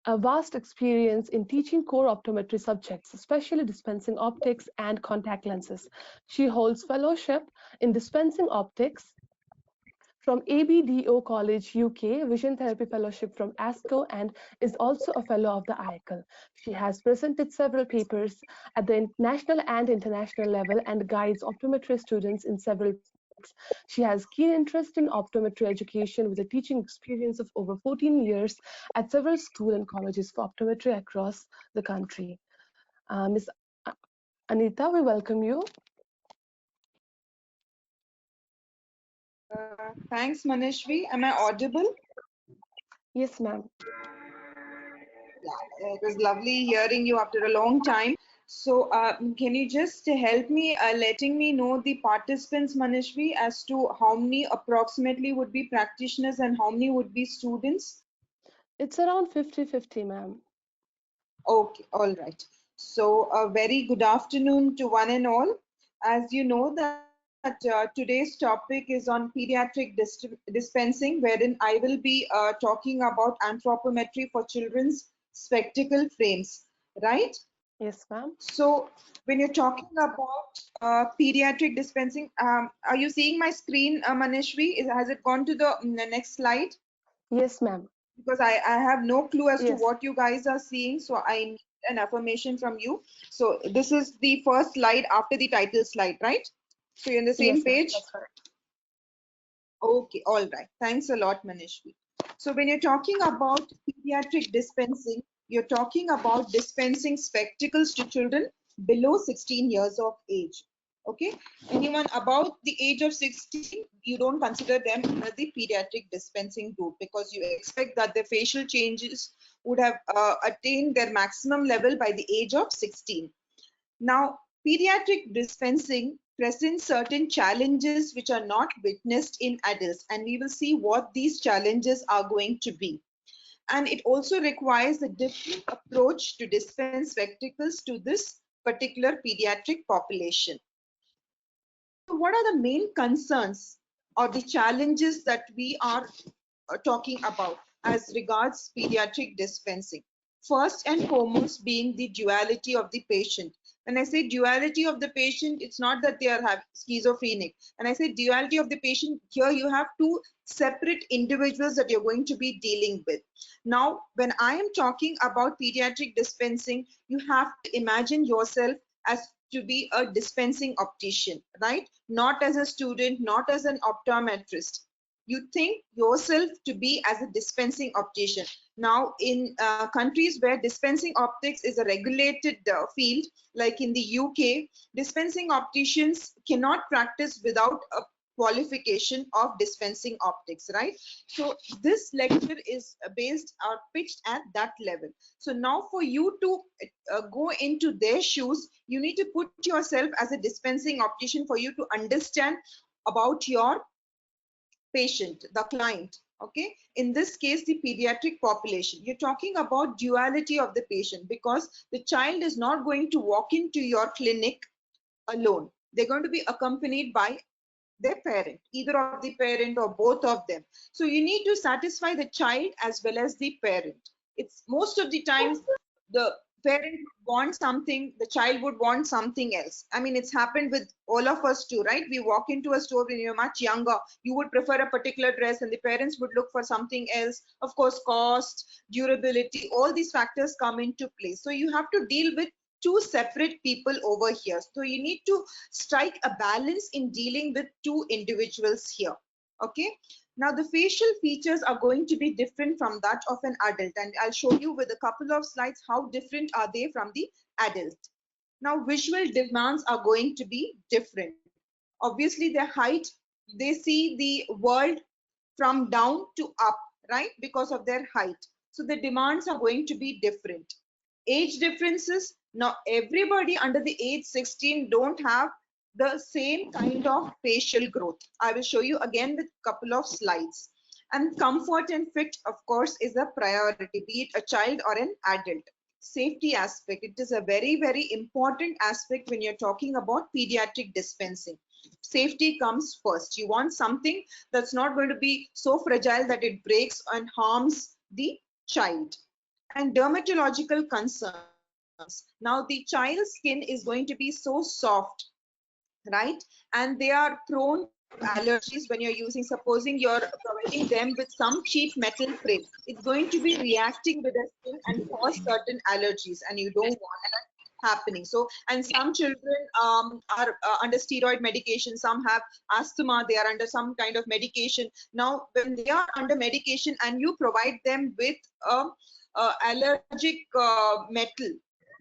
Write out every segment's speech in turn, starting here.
a vast experience in teaching core optometry subjects, especially dispensing optics and contact lenses. She holds fellowship in dispensing optics from ABDO College, UK, Vision Therapy Fellowship from ASCO, and is also a fellow of the IACL. She has presented several papers at the national and international level and guides optometry students in several projects. She has keen interest in optometry education with a teaching experience of over 14 years at several schools and colleges for optometry across the country. Ms. Anita, we welcome you. Thanks, Manishvi. Am I audible? Yes, ma'am. Yeah, it was lovely hearing you after a long time. So, can you just help me letting me know the participants, Manishvi, as to how many approximately would be practitioners and how many would be students? It's around 50-50, ma'am. Okay, all right. So, a very good afternoon to one and all. As you know that today's topic is on pediatric dispensing, wherein I will be talking about anthropometry for children's spectacle frames, right? Yes, ma'am. So, when you're talking about pediatric dispensing, are you seeing my screen, Manishvi? Has it gone to the next slide? Yes, ma'am. Because I have no clue as to Yes. what you guys are seeing, so I need an affirmation from you. So this is the first slide after the title slide, right? So you're on the same Yes, ma'am. page? That's correct. Okay, all right. Thanks a lot, Manishvi. So when you're talking about pediatric dispensing, you're talking about dispensing spectacles to children below 16 years of age. Okay, anyone above the age of 16, you don't consider them under the pediatric dispensing group because you expect that the facial changes would have attained their maximum level by the age of 16. Now, pediatric dispensing presents certain challenges which are not witnessed in adults, and we will see what these challenges are going to be. And it also requires a different approach to dispense spectacles to this particular pediatric population. So what are the main concerns or the challenges that we are talking about as regards pediatric dispensing? First and foremost being the duality of the patient. When I say duality of the patient, it's not that they are schizophrenic. When I say duality of the patient, here you have two separate individuals that you're going to be dealing with. Now, when I am talking about pediatric dispensing, you have to imagine yourself as to be a dispensing optician, right? Not as a student, not as an optometrist. You think yourself to be as a dispensing optician. Now, in countries where dispensing optics is a regulated field, like in the UK, dispensing opticians cannot practice without a qualification of dispensing optics, right? So this lecture is based or pitched at that level. So now for you to go into their shoes, you need to put yourself as a dispensing optician for you to understand about your patient, the client. Okay, in this case, the pediatric population. You're talking about duality of the patient because the child is not going to walk into your clinic alone. They're going to be accompanied by their parent, either of the parent or both of them. So you need to satisfy the child as well as the parent. It's most of the times the parent would want something, the child would want something else. I mean, it's happened with all of us too, right? We walk into a store when you're much younger, you would prefer a particular dress and the parents would look for something else. Of course, cost, durability, all these factors come into play. So you have to deal with two separate people over here. So you need to strike a balance in dealing with two individuals here. Okay. Now the facial features are going to be different from that of an adult, and I'll show you with a couple of slides how different are they from the adult. Now visual demands are going to be different. Obviously their height, they see the world from down to up, right? Because of their height. So the demands are going to be different. Age differences, now everybody under the age 16 don't have the same kind of facial growth. I will show you again with a couple of slides. And comfort and fit, of course, is a priority, be it a child or an adult. Safety aspect, it is a very, very important aspect when you're talking about pediatric dispensing. Safety comes first. You want something that's not going to be so fragile that it breaks and harms the child. and dermatological concerns. Now the child's skin is going to be so soft, right? And they are prone to allergies when you're using, supposing you're providing them with some cheap metal frame, it's going to be reacting with the skin and cause certain allergies, and you don't want that happening. So, and some children are under steroid medication, some have asthma, they are under some kind of medication. Now when they are under medication and you provide them with a allergic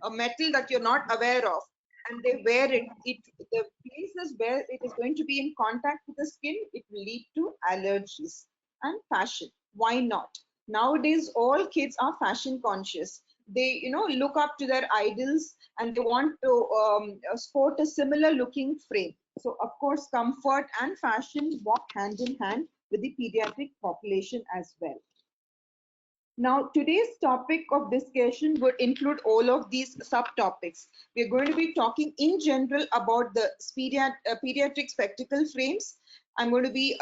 a metal that you're not aware of, and they wear it, the places where it is going to be in contact with the skin, it will lead to allergies. And fashion, why not? Nowadays all kids are fashion conscious. They, you know, look up to their idols and they want to sport a similar looking frame. So of course comfort and fashion walk hand in hand with the pediatric population as well. Now, today's topic of discussion would include all of these subtopics. We're going to be talking in general about the pediatric spectacle frames. I'm going to be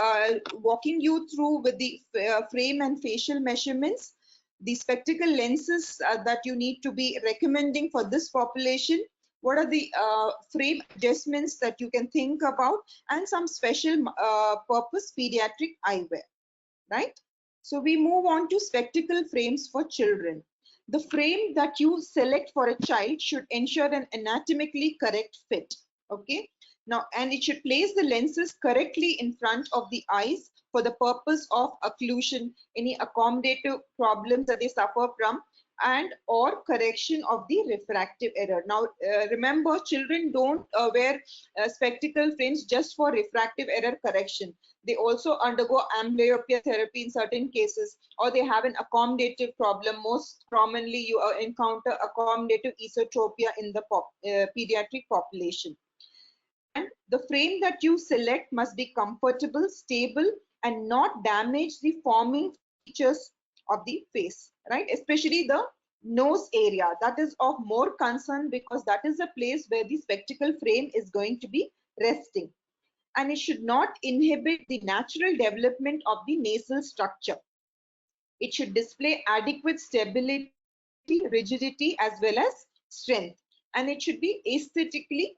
walking you through with the frame and facial measurements, the spectacle lenses that you need to be recommending for this population, what are the frame adjustments that you can think about, and some special purpose pediatric eyewear, right? So we move on to spectacle frames for children. The frame that you select for a child should ensure an anatomically correct fit. Okay. Now, and it should place the lenses correctly in front of the eyes for the purpose of occlusion, any accommodative problems that they suffer from, and or correction of the refractive error. Now, remember, children don't wear spectacle frames just for refractive error correction. They also undergo amblyopia therapy in certain cases, or they have an accommodative problem. Most commonly, you encounter accommodative esotropia in the pediatric population. And the frame that you select must be comfortable, stable, and not damage the forming features of the face, right? Especially the nose area. That is of more concern because that is the place where the spectacle frame is going to be resting. And it should not inhibit the natural development of the nasal structure. It should display adequate stability, rigidity, as well as strength. And it should be aesthetically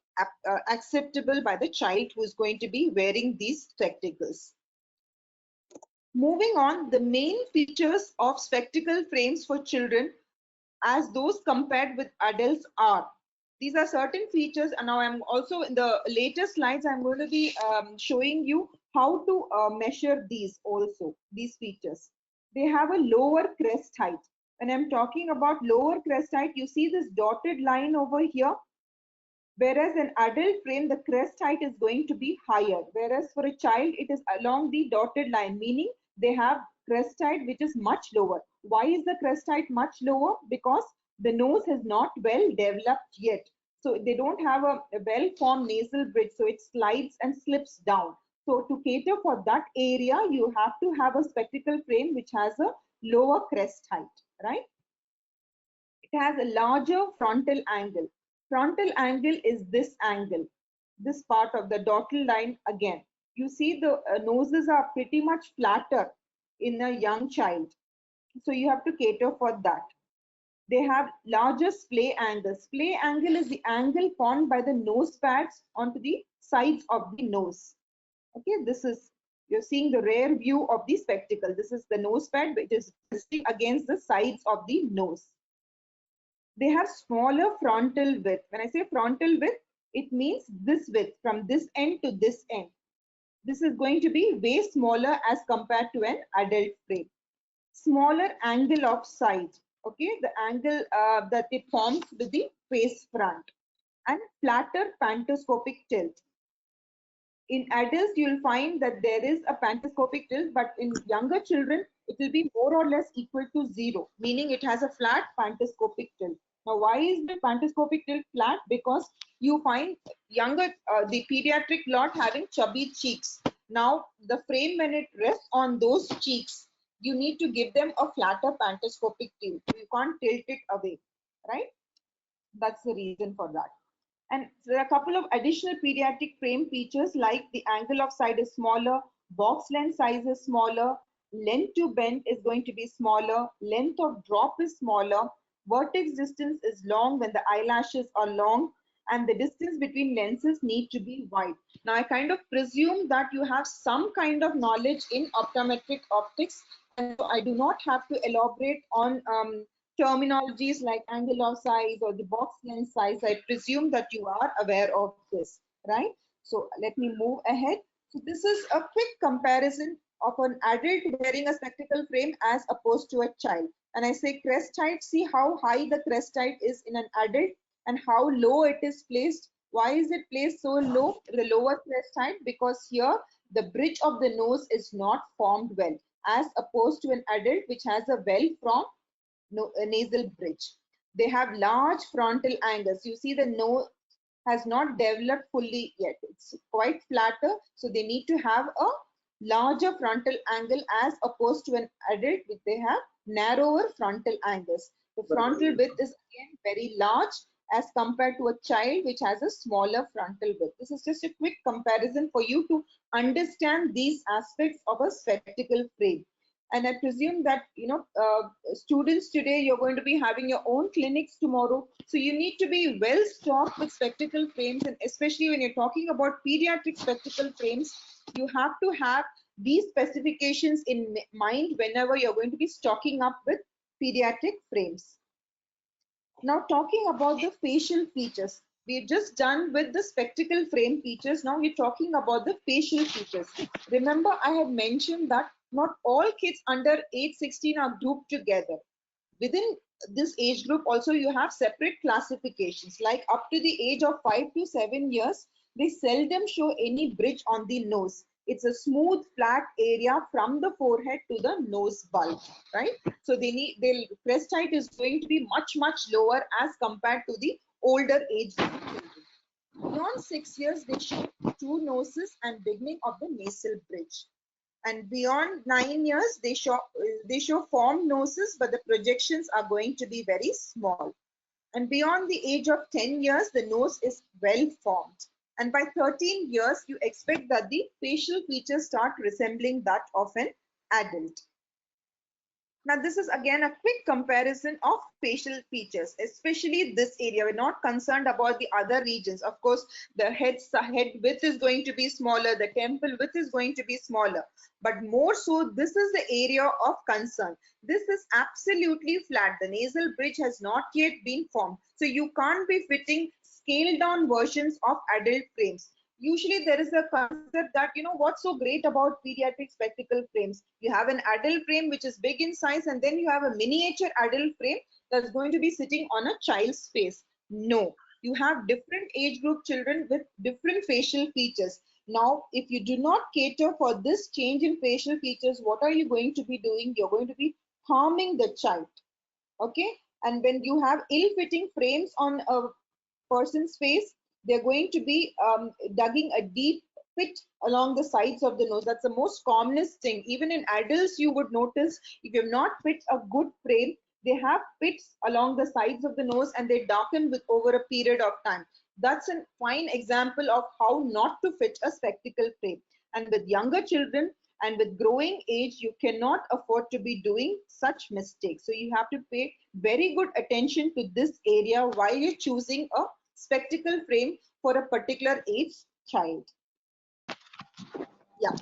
acceptable by the child who is going to be wearing these spectacles. Moving on, the main features of spectacle frames for children as those compared with adults are. These are certain features, and now I'm also in the later slides, I'm going to be showing you how to measure these also, these features. They have a lower crest height. When I'm talking about lower crest height, you see this dotted line over here. Whereas an adult frame, the crest height is going to be higher. Whereas for a child, it is along the dotted line, meaning they have crest height which is much lower. Why is the crest height much lower? Because the nose has not well developed yet. So they don't have a well-formed nasal bridge. So it slides and slips down. So to cater for that area, you have to have a spectacle frame which has a lower crest height, right? It has a larger frontal angle. Frontal angle is this angle, this part of the dotted line again. You see the noses are pretty much flatter in a young child. So you have to cater for that. They have larger splay angle. Splay angle is the angle formed by the nose pads onto the sides of the nose. Okay, this is, you're seeing the rear view of the spectacle. This is the nose pad which is resting against the sides of the nose. They have smaller frontal width. When I say frontal width, it means this width from this end to this end. This is going to be way smaller as compared to an adult frame. Smaller angle of sight. Okay, the angle that it forms with the face front, and flatter pantoscopic tilt. In adults, you'll find that there is a pantoscopic tilt, but in younger children, it will be more or less equal to 0, meaning it has a flat pantoscopic tilt. Now, why is the pantoscopic tilt flat? Because you find younger, the pediatric lot having chubby cheeks. Now, the frame, when it rests on those cheeks, you need to give them a flatter pantoscopic tilt. You can't tilt it away, right? That's the reason for that. And there are a couple of additional pediatric frame features like the angle of sight is smaller, box lens size is smaller, length to bend is going to be smaller, length of drop is smaller, vertex distance is long when the eyelashes are long, and the distance between lenses need to be wide. Now, I kind of presume that you have some kind of knowledge in optometric optics, and so I do not have to elaborate on terminologies like angle of size or the box lens size. I presume that you are aware of this, right? So let me move ahead. So this is a quick comparison of an adult wearing a spectacle frame as opposed to a child. And I say crest height, see how high the crest height is in an adult and how low it is placed. Why is it placed so low, the lower crest height? Because here the bridge of the nose is not formed well, as opposed to an adult which has a well-formed nasal bridge. They have large frontal angles. You see the nose has not developed fully yet. It's quite flatter, so they need to have a larger frontal angle as opposed to an adult which they have narrower frontal angles. The frontal width is again very large as compared to a child which has a smaller frontal width. This is just a quick comparison for you to understand these aspects of a spectacle frame. And I presume that students today, you're going to be having your own clinics tomorrow, so you need to be well stocked with spectacle frames, and especially when you're talking about pediatric spectacle frames, you have to have these specifications in mind whenever you're going to be stocking up with pediatric frames. Now, talking about the facial features, we're just done with the spectacle frame features. Now we're talking about the facial features. Remember, I had mentioned that not all kids under age 16 are grouped together. Within this age group also you have separate classifications, like up to the age of 5 to 7 years, they seldom show any bridge on the nose. It's a smooth flat area from the forehead to the nose bulb, right? So their crest height is going to be much lower as compared to the older age group children. Beyond 6 years, they show two noses and beginning of the nasal bridge. And beyond 9 years, they show formed noses, but the projections are going to be very small. And beyond the age of 10 years, the nose is well formed. And by 13 years, you expect that the facial features start resembling that of an adult. Now, this is again a quick comparison of facial features, especially this area. We're not concerned about the other regions. Of course, the head width is going to be smaller, the temple width is going to be smaller, but more so, this is the area of concern. This is absolutely flat. The nasal bridge has not yet been formed. So you can't be fitting scaled down versions of adult frames. Usually there is a concept that, what's so great about pediatric spectacle frames? You have an adult frame which is big in size, and then you have a miniature adult frame that's going to be sitting on a child's face. No, you have different age group children with different facial features. Now, if you do not cater for this change in facial features, what are you going to be doing? You're going to be harming the child. Okay? And when you have ill-fitting frames on a person's face, they're going to be digging a deep pit along the sides of the nose. That's the most commonest thing. Even in adults, you would notice if you've not fit a good frame, they have pits along the sides of the nose and they darken with over a period of time. That's a fine example of how not to fit a spectacle frame. And with younger children and with growing age, you cannot afford to be doing such mistakes. So you have to pay very good attention to this area while you're choosing a spectacle frame for a particular age child. Yeah.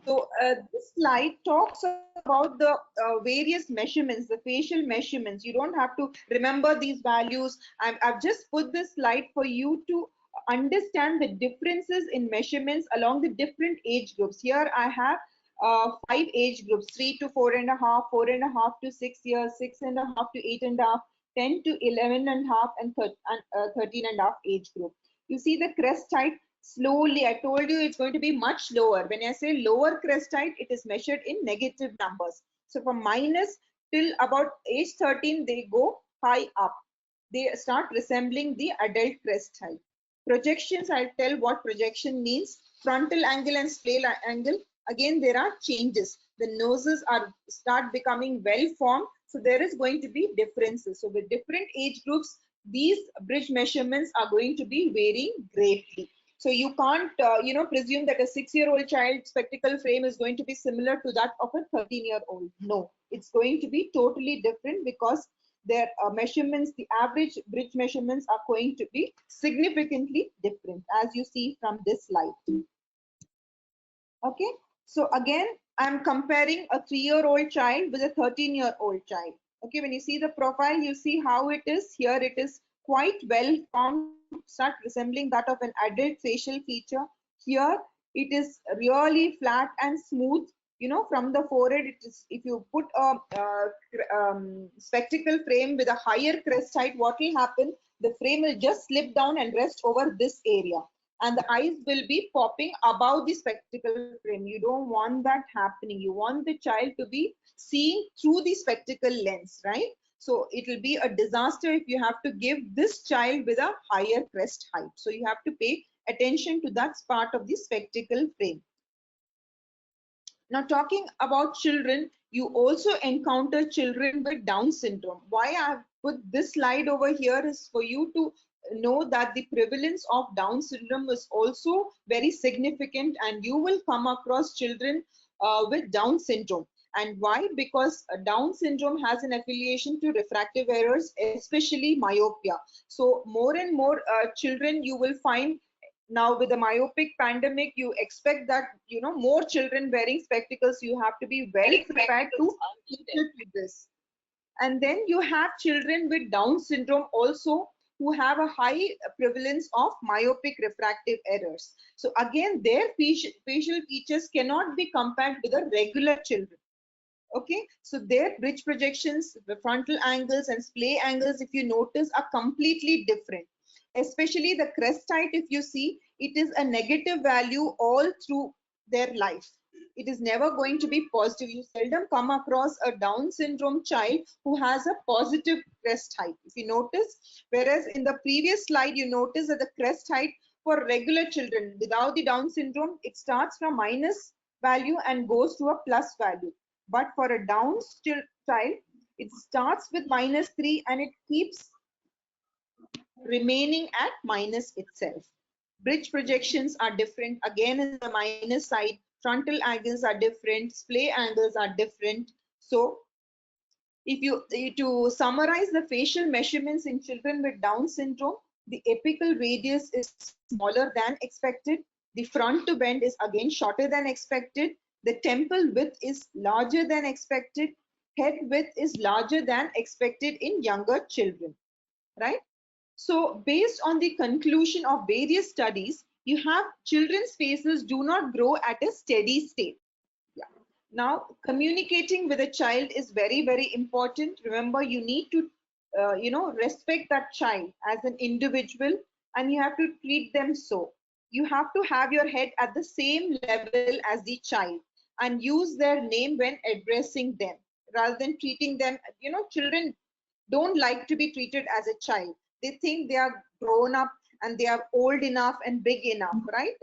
So this slide talks about the various measurements, the facial measurements. You don't have to remember these values. I've just put this slide for you to understand the differences in measurements along the different age groups. Here I have 5 age groups: 3 to 4.5, 4.5 to 6 years, 6.5 to 8.5, 10 to 11.5, and 13.5 age group. You see the crest height slowly. I told you it's going to be much lower. When I say lower crest height, it is measured in negative numbers. So from minus till about age 13, they go high up. They start resembling the adult crest height. Projections, I'll tell what projection means. Frontal angle and scale angle. Again, there are changes. The noses start becoming well formed. So there is going to be differences. So with different age groups, these bridge measurements are going to be varying greatly. So you can't, presume that a 6-year-old child spectacle frame is going to be similar to that of a 13-year-old. No, it's going to be totally different because their measurements, the average bridge measurements are going to be significantly different, as you see from this slide. Okay, so again, I'm comparing a 3-year-old child with a 13-year-old child. Okay, when you see the profile, you see how it is. Here it is quite well formed, start resembling that of an adult facial feature. Here it is really flat and smooth. You know, from the forehead, it is, if you put a spectacle frame with a higher crest height, what will happen? The frame will just slip down and rest over this area, and the eyes will be popping above the spectacle frame. You don't want that happening. You want the child to be seeing through the spectacle lens, right? So it will be a disaster if you have to give this child with a higher crest height. So you have to pay attention to that part of the spectacle frame. Now, talking about children, you also encounter children with Down syndrome. Why I have put this slide over here is for you to know that the prevalence of Down syndrome is also very significant, and you will come across children with Down syndrome. And why? Because Down syndrome has an affiliation to refractive errors, especially myopia. So more and more children you will find now with the myopic pandemic, you expect that, you know, more children wearing spectacles. You have to be well prepared to cater to this. And then you have children with Down syndrome also, who have a high prevalence of myopic refractive errors. So again, their facial features cannot be compared with the regular children. Okay, so their bridge projections, the frontal angles and splay angles, if you notice, are completely different. Especially the crest height, if you see, it is a negative value all through their life. It is never going to be positive. You seldom come across a Down syndrome child who has a positive crest height, if you notice. Whereas in the previous slide, you notice that the crest height for regular children without the Down syndrome, it starts from minus value and goes to a plus value. But for a Down child, it starts with -3 and it keeps remaining at minus itself. Bridge projections are different. Again, in the minus side, frontal angles are different, splay angles are different. So if you to summarize the facial measurements in children with Down syndrome, the apical radius is smaller than expected. The front to bend is again shorter than expected. The temple width is larger than expected. Head width is larger than expected in younger children, right? So based on the conclusion of various studies, you have children's faces do not grow at a steady state. Yeah. Now, communicating with a child is very, very important. Remember, you need to, respect that child as an individual, and you have to treat them so. You have to have your head at the same level as the child and use their name when addressing them rather than treating them, children don't like to be treated as a child. They think they are grown up and they are old enough and big enough, right?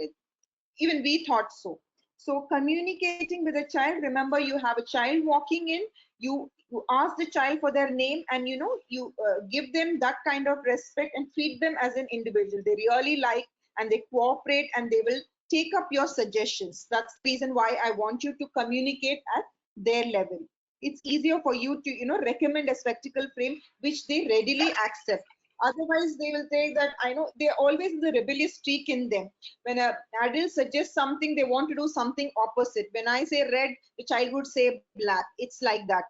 Even we thought so. So communicating with a child, remember, you have a child walking in, you ask the child for their name, and you give them that kind of respect and treat them as an individual. They really like and they cooperate and they will take up your suggestions. That's the reason why I want you to communicate at their level. It's easier for you to recommend a spectacle frame which they readily accept. Otherwise they will say that, I know, they're always the rebellious streak in them. When an adult suggests something, they want to do something opposite. When I say red, the child would say black. It's like that.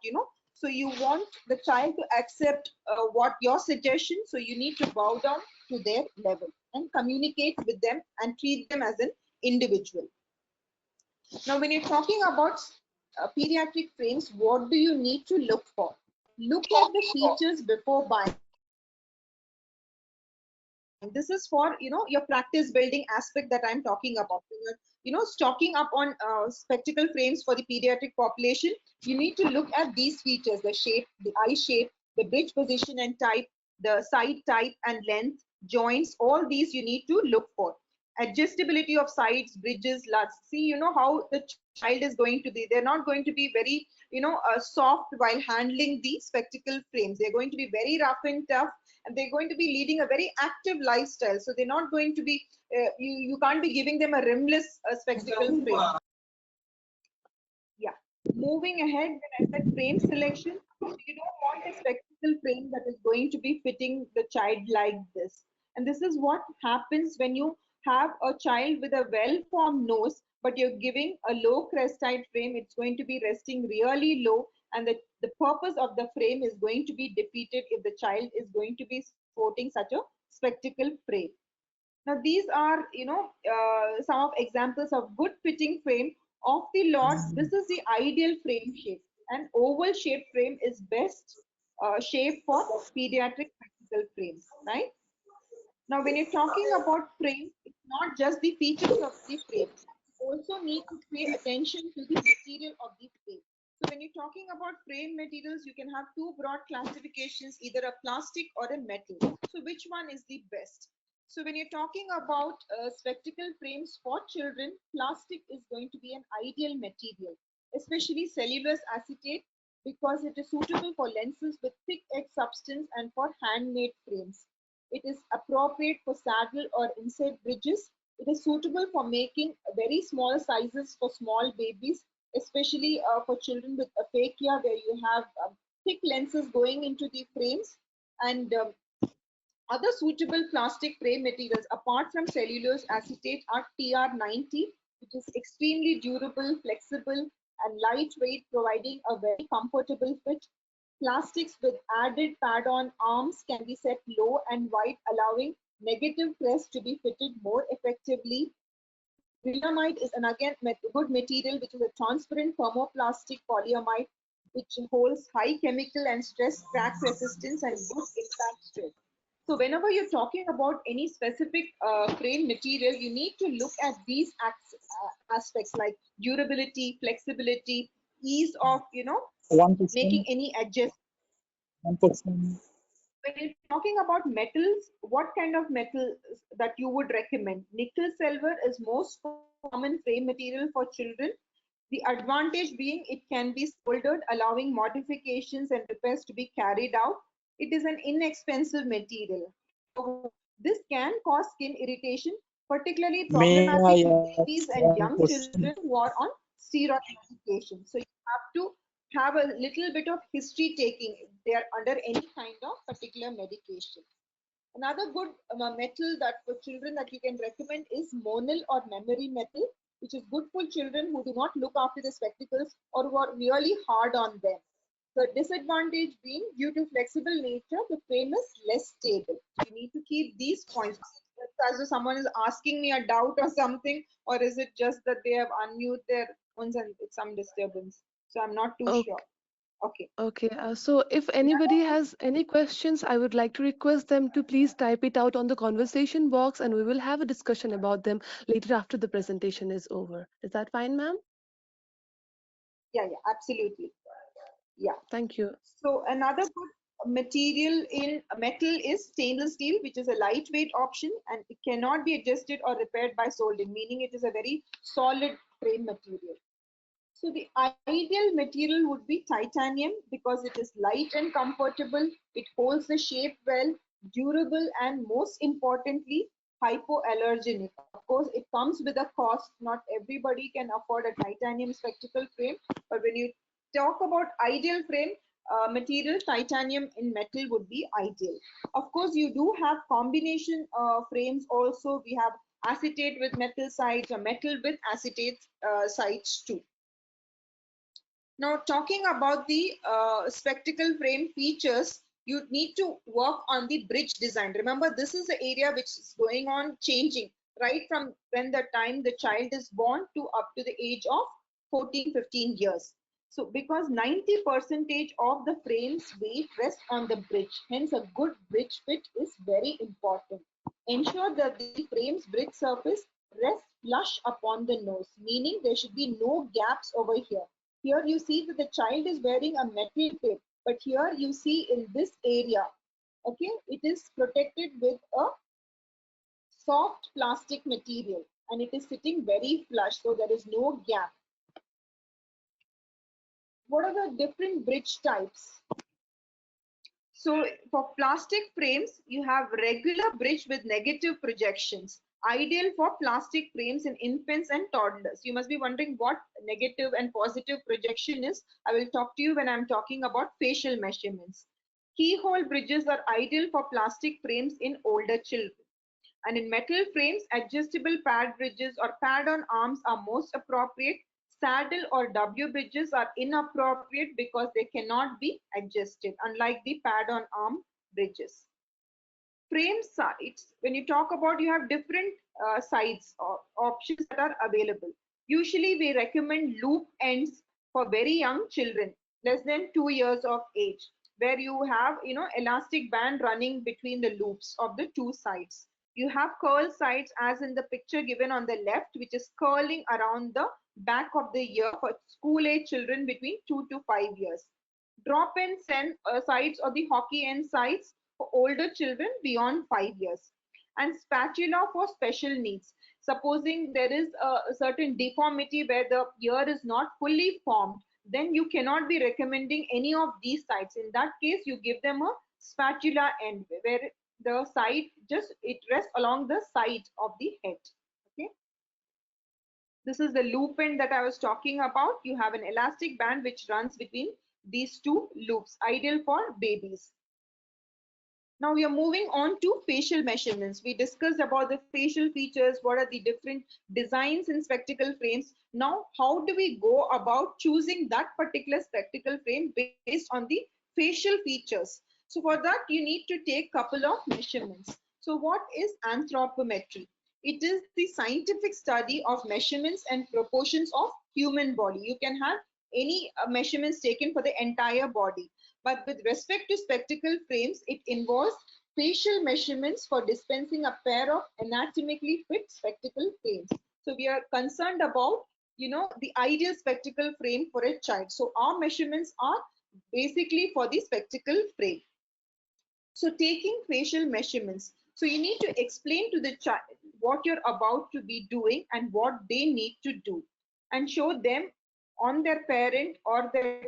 So you want the child to accept what your suggestion, so you need to bow down to their level and communicate with them and treat them as an individual. Now when you're talking about pediatric frames, what do you need to look for? Look at the features before buying. This is for your practice building aspect that I'm talking about. Stocking up on spectacle frames for the pediatric population, you need to look at these features: the shape, the eye shape, the bridge position and type, the side type and length, joints. All these you need to look for. adjustability of sides, bridges, lugs. See, you know how the child is going to be. They're not going to be very, soft while handling the spectacle frames. They're going to be very rough and tough, and they're going to be leading a very active lifestyle. So they're not going to be, you can't be giving them a rimless spectacle frame. Yeah. Moving ahead, when I said frame selection, you don't want a spectacle frame that is going to be fitting the child like this. And this is what happens when you have a child with a well-formed nose, but you're giving a low crestite frame. It's going to be resting really low, and the purpose of the frame is going to be defeated if the child is going to be sporting such a spectacle frame. Now, these are, some of examples of good fitting frame of the lot. This is the ideal frame shape. An oval shaped frame is best shape for pediatric spectacle frames, right? Now, when you're talking about frame, it's not just the features of the frame. You also need to pay attention to the material of the frame. So when you're talking about frame materials, you can have two broad classifications, either a plastic or a metal. So which one is the best? So when you're talking about spectacle frames for children, plastic is going to be an ideal material, especially cellulose acetate, because it is suitable for lenses with thick edge substance and for handmade frames. It is appropriate for saddle or inside bridges. It is suitable for making very small sizes for small babies, especially for children with aphakia, where you have thick lenses going into the frames. And other suitable plastic frame materials apart from cellulose acetate are TR90, which is extremely durable, flexible, and lightweight, providing a very comfortable fit. Plastics with added pad-on arms can be set low and wide, allowing negative press to be fitted more effectively. Brillamide is an again good material, which is a transparent thermoplastic polyamide which holds high chemical and stress crack resistance and good impact strength. So whenever you're talking about any specific frame material, you need to look at these aspects like durability, flexibility, ease of, One question. making any adjustments. One question. When you're talking about metals, what kind of metal that you would recommend? Nickel silver is most common frame material for children. The advantage being it can be soldered, allowing modifications and repairs to be carried out. It is an inexpensive material. This can cause skin irritation, particularly May problematic I with ask babies and one young question? children who are on steroid medication. So you have to have a little bit of history taking if they are under any kind of particular medication. Another good metal that for children that you can recommend is monil or memory metal, which is good for children who do not look after the spectacles or who are really hard on them. The disadvantage being due to flexible nature, the frame is less stable. So you need to keep these points. As if someone is asking me a doubt or something, or is it just that they have unmuted their phones and it's some disturbance? So I'm not too Okay. sure. Okay. Okay, so if anybody has any questions, I would like to request them to please type it out on the conversation box and we will have a discussion about them later after the presentation is over. Is that fine, ma'am? Yeah, absolutely. Yeah. Thank you. So another good material in metal is stainless steel, which is a lightweight option and it cannot be adjusted or repaired by soldering, meaning it is a very solid frame material. So the ideal material would be titanium because it is light and comfortable, it holds the shape well, durable, and most importantly, hypoallergenic. Of course, it comes with a cost. Not everybody can afford a titanium spectacle frame, but when you talk about ideal frame material, titanium in metal would be ideal. Of course, you do have combination frames also. We have acetate with metal sides or metal with acetate sides too. Now, talking about the spectacle frame features, you need to work on the bridge design. Remember, this is the area which is going on changing right from when the time the child is born to up to the age of 14, 15 years. So, because 90% of the frame's weight rests on the bridge, hence a good bridge fit is very important. Ensure that the frame's bridge surface rests flush upon the nose, meaning there should be no gaps over here. Here you see that the child is wearing a metal tape, but here you see in this area, okay, it is protected with a soft plastic material and it is sitting very flush, so there is no gap. What are the different bridge types? So for plastic frames, you have regular bridge with negative projections, ideal for plastic frames in infants and toddlers. You must be wondering what negative and positive projection is. I will talk to you when I'm talking about facial measurements. Keyhole bridges are ideal for plastic frames in older children. And in metal frames, adjustable pad bridges or pad on arms are most appropriate. Saddle or W bridges are inappropriate because they cannot be adjusted, unlike the pad on arm bridges. Frame sides, when you talk about, you have different sides or options that are available. Usually we recommend loop ends for very young children, less than 2 years of age, where you have, elastic band running between the loops of the two sides. You have curl sides as in the picture given on the left, which is curling around the back of the ear for school age children between 2 to 5 years. Drop end sides or the hockey end sides for older children beyond 5 years. And spatula for special needs. Supposing there is a certain deformity where the ear is not fully formed, then you cannot be recommending any of these sides. In that case, you give them a spatula end where the side it rests along the side of the head. Okay. This is the loop end that I was talking about. You have an elastic band which runs between these two loops, ideal for babies. Now we are moving on to facial measurements. We discussed about the facial features, what are the different designs in spectacle frames. Now, how do we go about choosing that particular spectacle frame based on the facial features? So for that, you need to take a couple of measurements. So what is anthropometry? It is the scientific study of measurements and proportions of human body. You can have any measurements taken for the entire body. But with respect to spectacle frames, it involves facial measurements for dispensing a pair of anatomically fit spectacle frames. So we are concerned about, the ideal spectacle frame for a child. So our measurements are basically for the spectacle frame. So taking facial measurements. So you need to explain to the child what you're about to be doing and what they need to do, and show them on their parent or their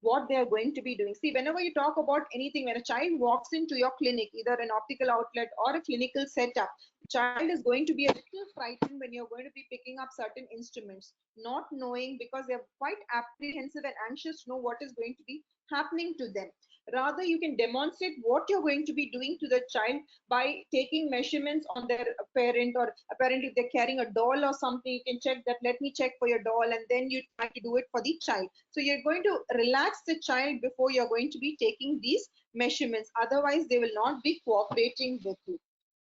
what they are going to be doing. See, whenever you talk about anything, when a child walks into your clinic, either an optical outlet or a clinical setup, the child is going to be a little frightened when you're going to be picking up certain instruments, not knowing, because they're quite apprehensive and anxious to know what is going to be happening to them. Rather, you can demonstrate what you're going to be doing to the child by taking measurements on their parent, or apparently if they're carrying a doll or something, you can check that, let me check for your doll, and then you try to do it for the child. So you're going to relax the child before you're going to be taking these measurements. Otherwise, they will not be cooperating with you.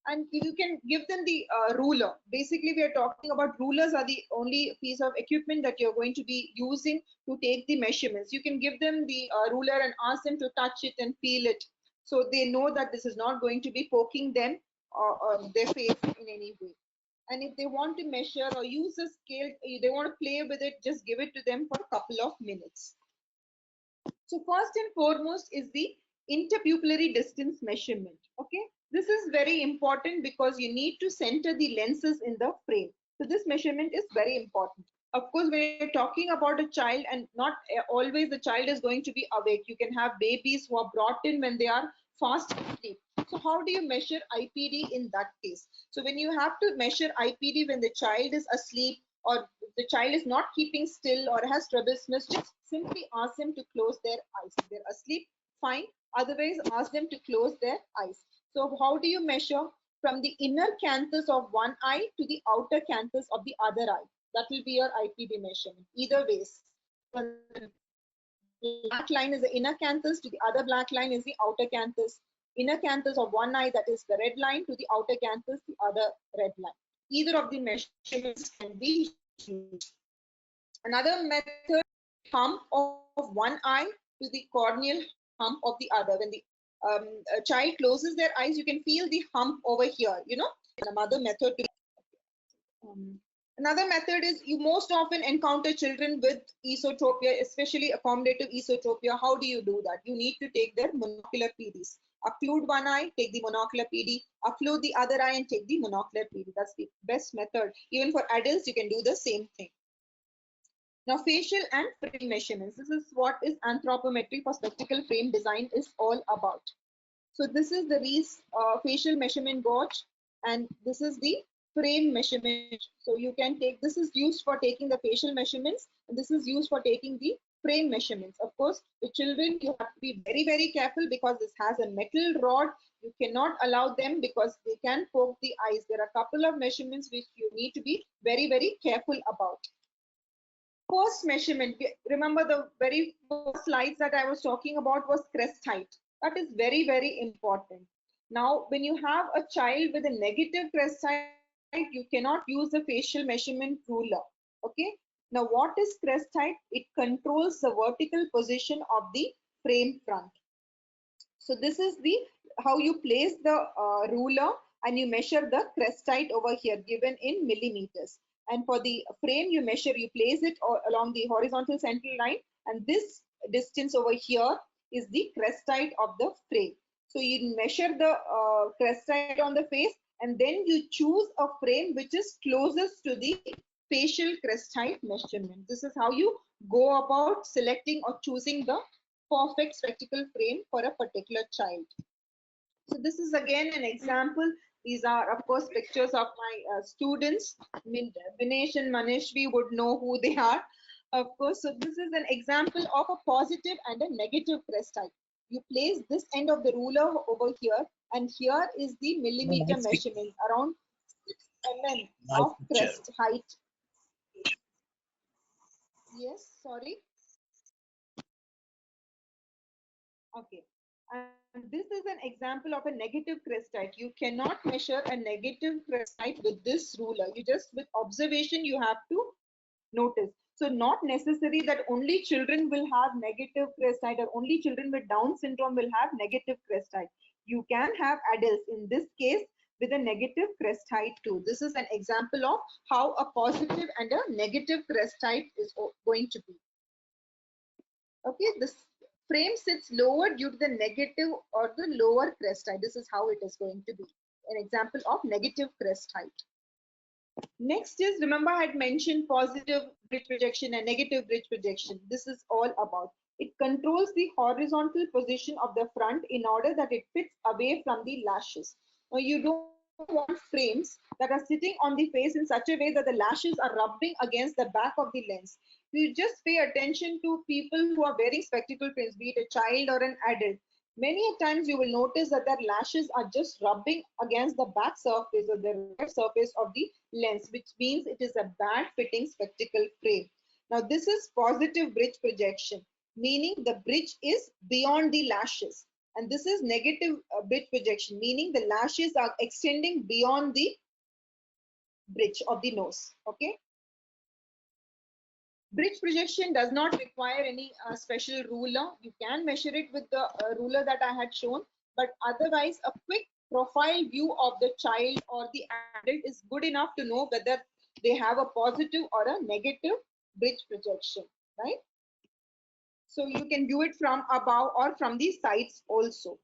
And you can give them the ruler. Basically, we are talking about rulers are the only piece of equipment that you're going to be using to take the measurements. You can give them the ruler and ask them to touch it and feel it, so they know that this is not going to be poking them or their face in any way. And if they want to measure or use a scale, they want to play with it, just give it to them for a couple of minutes. So first and foremost is the interpupillary distance measurement. Okay, this is very important because you need to center the lenses in the frame. So this measurement is very important. Of course, when you're talking about a child, and not always the child is going to be awake. You can have babies who are brought in when they are fast asleep. So how do you measure IPD in that case? So when you have to measure IPD when the child is asleep, or the child is not keeping still or has strabismus, just simply ask them to close their eyes. If they're asleep, fine. Otherwise, ask them to close their eyes. So how do you measure? From the inner canthus of one eye to the outer canthus of the other eye. That will be your IPD measurement. Either ways. One black line is the inner canthus, to the other black line is the outer canthus. Inner canthus of one eye, that is the red line, to the outer canthus, the other red line. Either of the measurements can be used. Another method, hump of one eye to the corneal hump of the other. When the child closes their eyes, you can feel the hump over here, Another method another method is, you most often encounter children with esotropia, especially accommodative esotropia. How do you do that? You need to take their monocular PDs. Occlude one eye, take the monocular PD. Occlude the other eye and take the monocular PD. That's the best method. Even for adults, you can do the same thing. Now, facial and frame measurements. This is what is anthropometry for spectacle frame design is all about. So this is the Rees facial measurement gauge, and this is the frame measurement. So you can take, this is used for taking the facial measurements, and this is used for taking the frame measurements. Of course, with children, you have to be very, very careful because this has a metal rod. You cannot allow them because they can poke the eyes. There are a couple of measurements which you need to be very, very careful about. Post measurement, remember the very first slides that I was talking about was crest height. That is very, very important. Now, when you have a child with a negative crest height, you cannot use the facial measurement ruler. Okay. Now, what is crest height? It controls the vertical position of the frame front. So this is the how you place the ruler and you measure the crest height over here given in millimeters. And for the frame, you measure, you place it along the horizontal central line, and this distance over here is the crest height of the frame. So you measure the crest height on the face, and then you choose a frame which is closest to the facial crest height measurement. This is how you go about selecting or choosing the perfect spectacle frame for a particular child. So this is again an example. These are, of course, pictures of my students. Vinesh and Manishvi would know who they are, of course. So this is an example of a positive and a negative crest height. You place this end of the ruler over here, and here is the millimeter measurement, around 6 mm of crest height. Yes, sorry. Okay. And this is an example of a negative crest height. You cannot measure a negative crest height with this ruler. You just, with observation, you have to notice. So not necessary that only children will have negative crest height or only children with Down syndrome will have negative crest height. You can have adults in this case with a negative crest height too. This is an example of how a positive and a negative crest height is going to be. Okay, this frame sits lower due to the negative or the lower crest height. This is how it is going to be. An example of negative crest height. Next is, remember I had mentioned positive bridge projection and negative bridge projection. This is all about. It controls the horizontal position of the front in order that it fits away from the lashes. Now you don't want frames that are sitting on the face in such a way that the lashes are rubbing against the back of the lens. You just pay attention to people who are wearing spectacle frames, be it a child or an adult. Many times you will notice that their lashes are just rubbing against the back surface or the rear surface of the lens, which means it is a bad fitting spectacle frame. Now this is positive bridge projection, meaning the bridge is beyond the lashes. And this is negative bridge projection, meaning the lashes are extending beyond the bridge of the nose. Okay. Bridge projection does not require any special ruler. You can measure it with the ruler that I had shown, but otherwise a quick profile view of the child or the adult is good enough to know whether they have a positive or a negative bridge projection, right? So you can view it from above or from the sides also.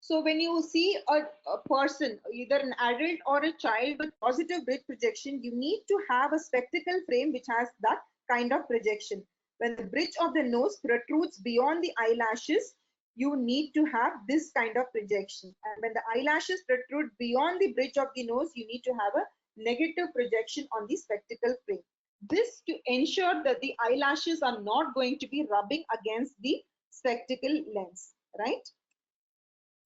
So when you see a person, either an adult or a child with positive bridge projection, you need to have a spectacle frame which has that kind of projection. When the bridge of the nose protrudes beyond the eyelashes, you need to have this kind of projection. And when the eyelashes protrude beyond the bridge of the nose, you need to have a negative projection on the spectacle frame. This to ensure that the eyelashes are not going to be rubbing against the spectacle lens, right?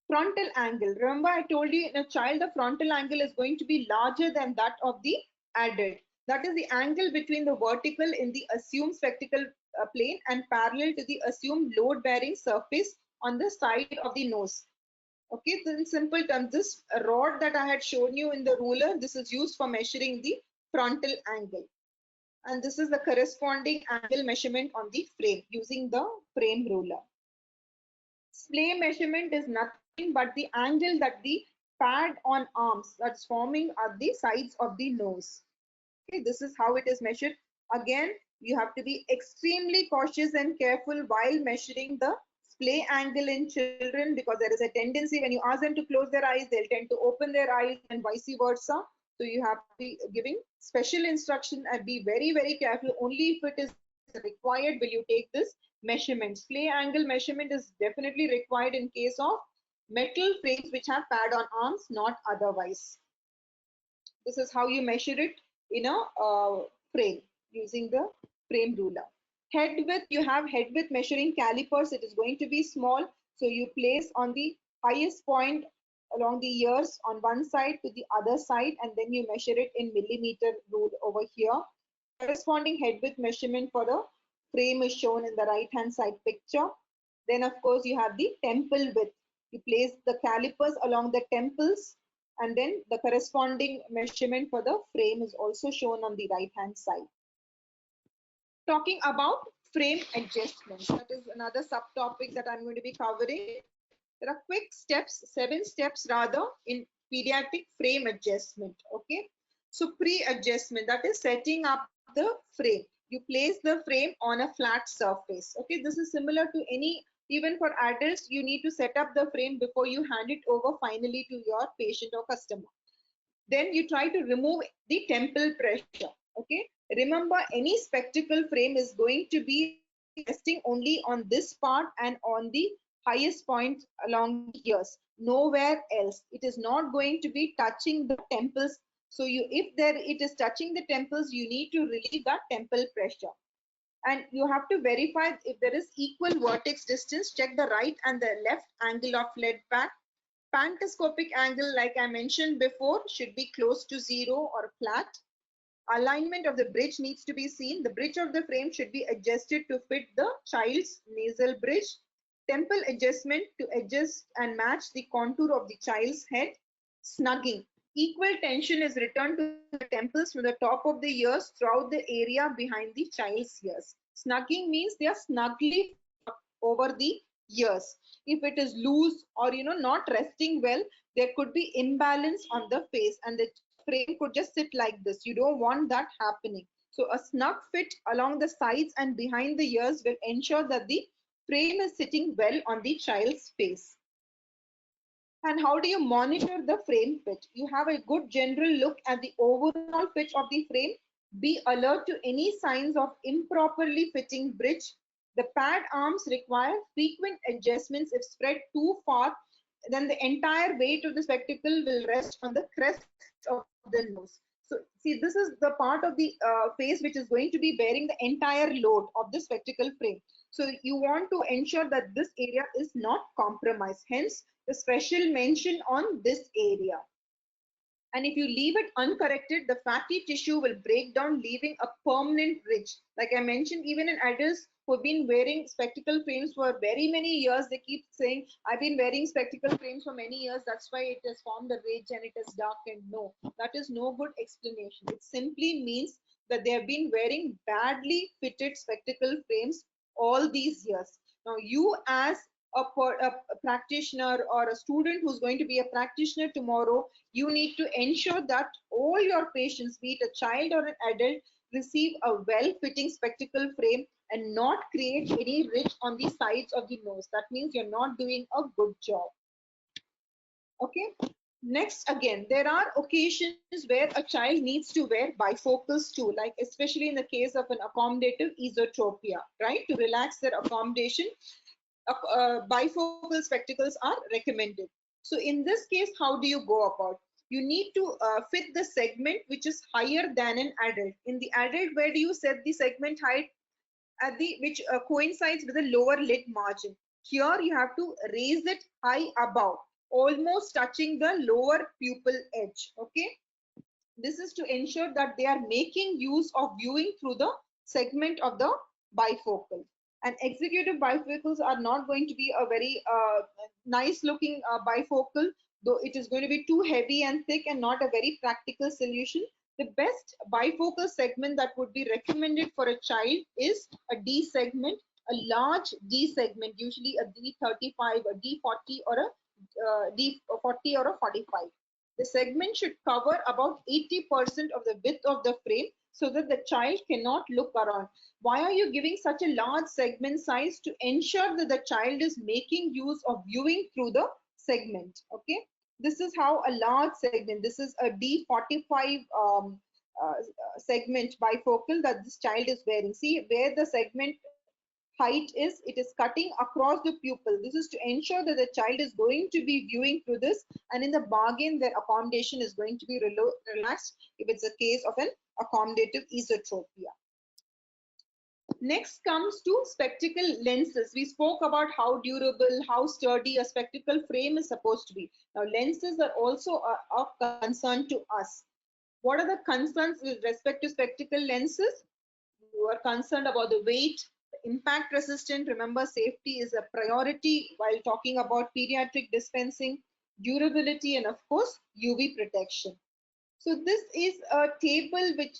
Frontal angle. Remember, I told you in a child, the frontal angle is going to be larger than that of the adult. That is the angle between the vertical in the assumed spectacle plane and parallel to the assumed load-bearing surface on the side of the nose. Okay, so in simple terms, this rod that I had shown you in the ruler, this is used for measuring the frontal angle. And this is the corresponding angle measurement on the frame using the frame ruler. Splay measurement is nothing but the angle that the pad on arms that's forming at the sides of the nose. Okay, this is how it is measured. Again, you have to be extremely cautious and careful while measuring the play angle in children, because there is a tendency when you ask them to close their eyes, they'll tend to open their eyes and vice versa. So you have to be giving special instruction and be very, very careful. Only if it is required will you take this measurements. Play angle measurement is definitely required in case of metal frames which have pad on arms, not otherwise. This is how you measure it in a frame using the frame ruler. Head width, you have head width measuring calipers. It is going to be small. So you place on the highest point along the ears on one side to the other side, and then you measure it in millimeter rule over here. Corresponding head width measurement for the frame is shown in the right hand side picture. Then of course you have the temple width. You place the calipers along the temples, and then the corresponding measurement for the frame is also shown on the right hand side. Talking about frame adjustments, that is another subtopic that I'm going to be covering. There are quick steps, 7 steps rather, in pediatric frame adjustment. Okay, so pre-adjustment, that is setting up the frame. You place the frame on a flat surface. Okay, this is similar to any, even for adults, you need to set up the frame before you hand it over finally to your patient or customer. Then you try to remove the temple pressure. Okay, remember, any spectacle frame is going to be resting only on this part and on the highest point along the ears, nowhere else. It is not going to be touching the temples. So it is touching the temples, you need to relieve that temple pressure. And you have to verify if there is equal vertex distance. Check the right and the left angle of lead pack. Pantoscopic angle, like I mentioned before, should be close to 0 or flat. Alignment of the bridge needs to be seen. The bridge of the frame should be adjusted to fit the child's nasal bridge. Temple adjustment to adjust and match the contour of the child's head. Snugging. Equal tension is returned to the temples from the top of the ears throughout the area behind the child's ears. Snugging means they are snugly over the ears. If it is loose or not resting well, there could be imbalance on the face and the frame could just sit like this. You don't want that happening. So a snug fit along the sides and behind the ears will ensure that the frame is sitting well on the child's face. And how do you monitor the frame fit? You have a good general look at the overall fit of the frame. Be alert to any signs of improperly fitting bridge. The pad arms require frequent adjustments. If spread too far, then the entire weight of the spectacle will rest on the crest of the nose. So see, this is the part of the face which is going to be bearing the entire load of the spectacle frame. So you want to ensure that this area is not compromised. Hence, the special mention on this area. And if you leave it uncorrected, the fatty tissue will break down, leaving a permanent ridge. Like I mentioned, even in adults who have been wearing spectacle frames for very many years, they keep saying, I've been wearing spectacle frames for many years, that's why it has formed a ridge and it is darkened. No, that is no good explanation. It simply means that they have been wearing badly fitted spectacle frames all these years. Now, you as a practitioner or a student who's going to be a practitioner tomorrow, you need to ensure that all your patients, be it a child or an adult, receive a well-fitting spectacle frame and not create any ridge on the sides of the nose. That means you're not doing a good job. Okay. Next, again, there are occasions where a child needs to wear bifocals too, like especially in the case of an accommodative esotropia, right? To relax their accommodation, bifocal spectacles are recommended. So in this case, how do you go about? You need to fit the segment which is higher than an adult. In the adult, where do you set the segment height? At the which coincides with the lower lid margin. Here you have to raise it high above, almost touching the lower pupil edge. Okay, this is to ensure that they are making use of viewing through the segment of the bifocal. And executive bifocals are not going to be a very nice looking bifocal, though it is going to be too heavy and thick and not a very practical solution. The best bifocal segment that would be recommended for a child is a D segment, a large D segment, usually a D35, a D40 or a D40 or a 45. The segment should cover about 80% of the width of the frame, so that the child cannot look around. Why are you giving such a large segment size? To ensure that the child is making use of viewing through the segment. Okay, this is how a large segment, this is a D45 segment bifocal that this child is wearing. See where the segment height is, it is cutting across the pupil. This is to ensure that the child is going to be viewing through this, and in the bargain their accommodation is going to be relaxed if it's a case of an accommodative esotropia. Next comes to spectacle lenses. We spoke about how durable, how sturdy a spectacle frame is supposed to be. Now lenses are also of concern to us. What are the concerns with respect to spectacle lenses? You are concerned about the weight, impact resistant. Remember, safety is a priority while talking about pediatric dispensing, durability, and of course UV protection. So this is a table which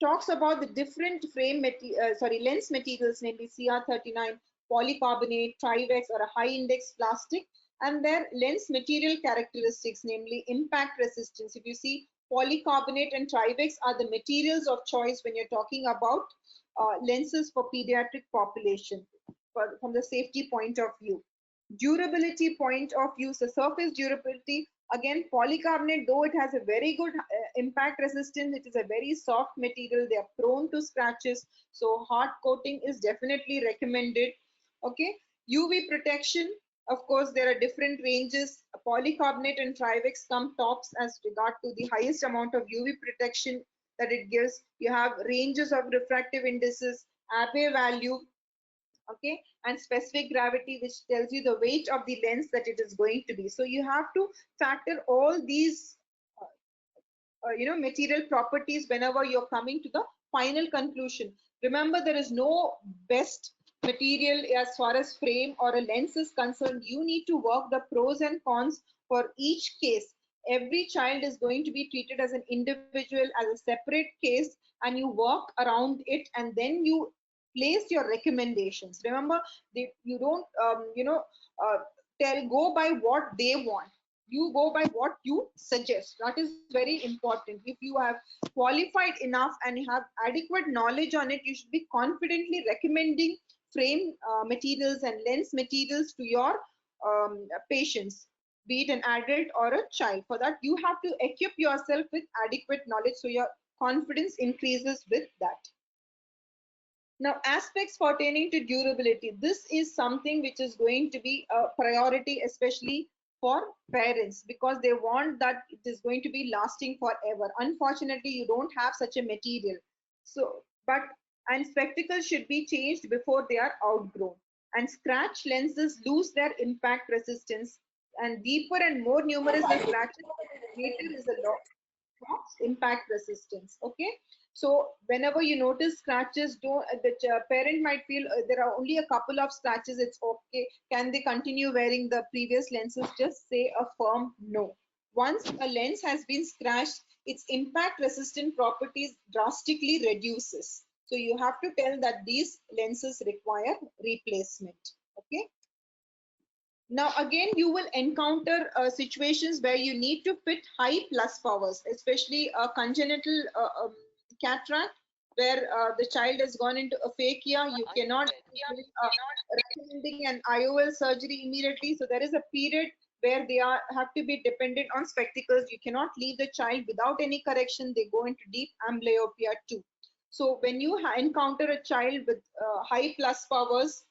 talks about the different lens materials, namely CR39, polycarbonate, Trivex, or a high index plastic, and their lens material characteristics, namely impact resistance. If you see, polycarbonate and Trivex are the materials of choice when you're talking about lenses for pediatric population from the safety point of view. Durability point of view, so surface durability, again polycarbonate, though it has a very good impact resistance, it is a very soft material, they are prone to scratches, so hard coating is definitely recommended. Okay, UV protection, of course there are different ranges. Polycarbonate and Trivex come tops as regard to the highest amount of UV protection that it gives. You have ranges of refractive indices, Abbe value, okay, and specific gravity, which tells you the weight of the lens that it is going to be. So you have to factor all these material properties whenever you're coming to the final conclusion. Remember, there is no best material as far as frame or a lens is concerned. You need to work the pros and cons for each case. Every child is going to be treated as an individual, as a separate case, and you work around it, and then you place your recommendations. Remember, you don't go by what they want, you go by what you suggest. That is very important. If you have qualified enough and you have adequate knowledge on it, you should be confidently recommending frame materials and lens materials to your patients, be it an adult or a child. For that, you have to equip yourself with adequate knowledge, so your confidence increases with that. Now, aspects pertaining to durability. This is something which is going to be a priority, especially for parents, because they want that it is going to be lasting forever. Unfortunately, you don't have such a material. So, and spectacles should be changed before they are outgrown. And scratch lenses lose their impact resistance, and deeper and more numerous the scratches, greater is the loss of impact resistance. Okay, so whenever you notice scratches, don't the parent might feel there are only a couple of scratches, it's okay, can they continue wearing the previous lenses? Just say a firm no. Once a lens has been scratched, its impact resistant properties drastically reduces, so you have to tell that these lenses require replacement. Okay, now again you will encounter situations where you need to fit high plus powers, especially a congenital cataract where the child has gone into aphakia. You cannot recommending an IOL surgery immediately, so there is a period where they have to be dependent on spectacles. You cannot leave the child without any correction, they go into deep amblyopia too. So when you encounter a child with high plus powers,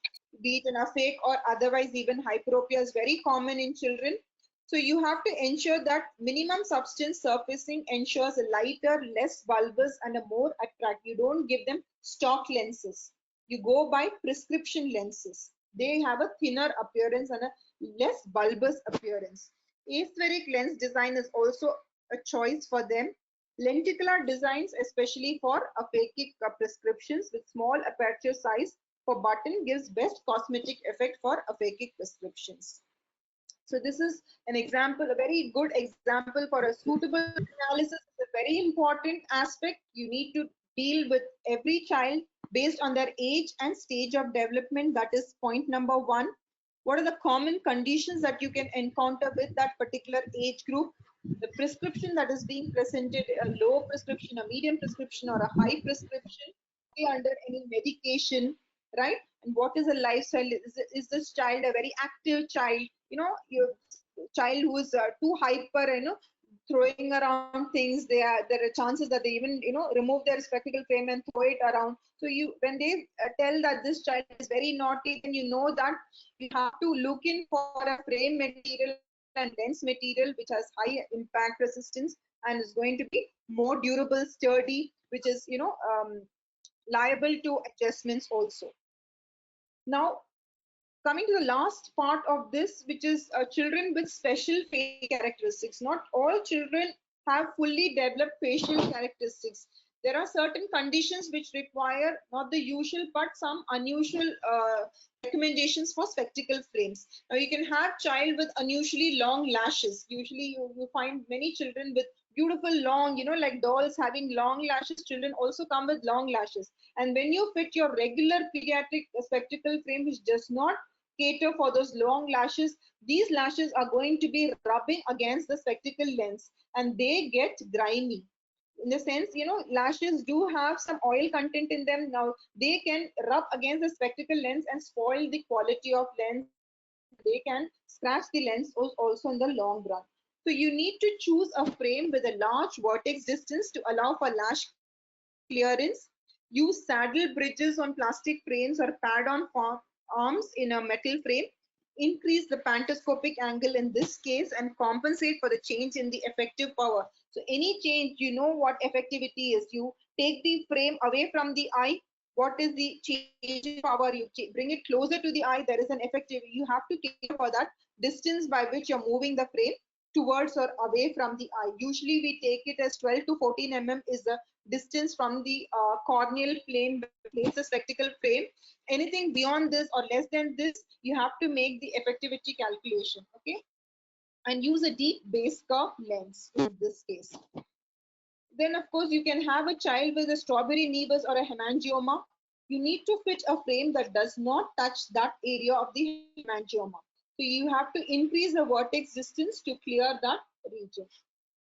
be it an aphakic or otherwise, even hyperopia is very common in children. So you have to ensure that minimum substance surfacing ensures a lighter, less bulbous, and a more attractive. You don't give them stock lenses. You go by prescription lenses. They have a thinner appearance and a less bulbous appearance. Aspheric lens design is also a choice for them. Lenticular designs, especially for aphakic prescriptions with small aperture size for button, gives best cosmetic effect for aphakic prescriptions. So this is an example, a very good example for a suitable analysis. It's a very important aspect. You need to deal with every child based on their age and stage of development. That is point number one. What are the common conditions that you can encounter with that particular age group? The prescription that is being presented, a low prescription, a medium prescription, or a high prescription, under any medication, right? And what is a lifestyle? Is this child a very active child? You know, your child who is too hyper, throwing around things. There are chances that they even remove their spectacle frame and throw it around. So you, when they tell that this child is very naughty, then you know that you have to look in for a frame material and lens material which has high impact resistance and is going to be more durable, sturdy, which is liable to adjustments also. Now, coming to the last part of this, which is children with special facial characteristics. Not all children have fully developed facial characteristics. There are certain conditions which require not the usual but some unusual recommendations for spectacle frames. Now you can have child with unusually long lashes. Usually you find many children with beautiful long, like dolls having long lashes. Children also come with long lashes. And when you fit your regular pediatric spectacle frame which does not cater for those long lashes, these lashes are going to be rubbing against the spectacle lens and they get grimy. In the sense, lashes do have some oil content in them. Now they can rub against the spectacle lens and spoil the quality of lens. They can scratch the lens also in the long run. So you need to choose a frame with a large vertex distance to allow for lash clearance. Use saddle bridges on plastic frames or pad-on arms in a metal frame. Increase the pantoscopic angle in this case and compensate for the change in the effective power. So any change, you know what effectivity is. You take the frame away from the eye. What is the change in power? You bring it closer to the eye. There is an effective. You have to cater for that distance by which you're moving the frame towards or away from the eye. Usually we take it as 12 to 14 mm is the distance from the corneal plane, place the spectacle frame. Anything beyond this or less than this, you have to make the effectivity calculation, okay? And use a deep base curve lens in this case. Then of course you can have a child with a strawberry nevus or a hemangioma. You need to fit a frame that does not touch that area of the hemangioma. So you have to increase the vertex distance to clear that region.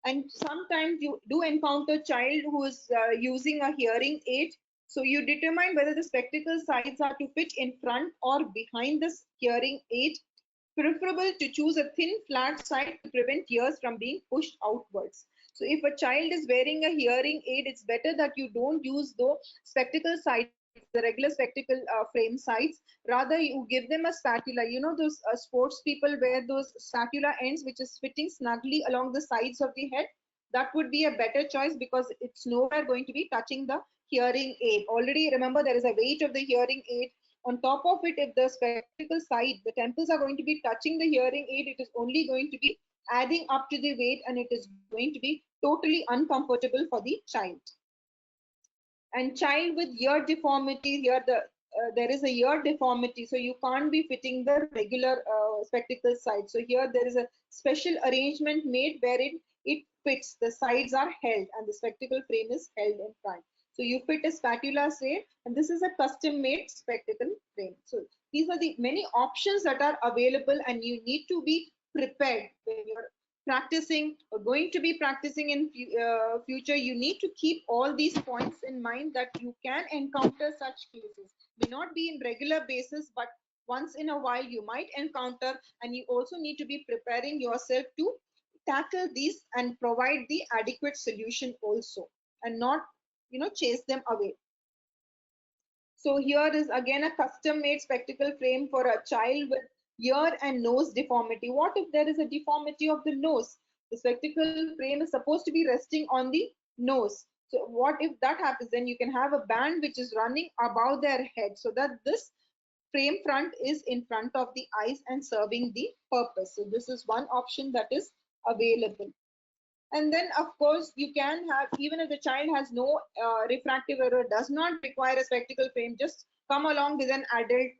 And sometimes you do encounter child who is using a hearing aid. So you determine whether the spectacle sides are to fit in front or behind this hearing aid. Preferable to choose a thin flat side to prevent ears from being pushed outwards. So if a child is wearing a hearing aid, it's better that you don't use the spectacle sides, the regular spectacle frame sides. Rather, you give them a spatula. You know those sports people wear those spatula ends which is fitting snugly along the sides of the head. That would be a better choice because it's nowhere going to be touching the hearing aid. Already remember there is a weight of the hearing aid. On top of it, if the spectacle side, the temples are going to be touching the hearing aid, it is only going to be adding up to the weight and it is going to be totally uncomfortable for the child. And child with ear deformity, here there is a ear deformity, so you can't be fitting the regular spectacle side. So here there is a special arrangement made wherein it fits, the sides are held and the spectacle frame is held in front. So you fit a spatula say, and this is a custom made spectacle frame. So these are the many options that are available and you need to be prepared when you're practicing or going to be practicing in future. You need to keep all these points in mind that you can encounter such cases. May not be in regular basis, but once in a while you might encounter, and you also need to be preparing yourself to tackle these and provide the adequate solution also, and not chase them away. So here is again a custom made spectacle frame for a child with ear and nose deformity. What if there is a deformity of the nose? The spectacle frame is supposed to be resting on the nose. So what if that happens? Then you can have a band which is running above their head so that this frame front is in front of the eyes and serving the purpose. So this is one option that is available. And then of course you can have, even if the child has no refractive error, does not require a spectacle frame, just come along with an adult,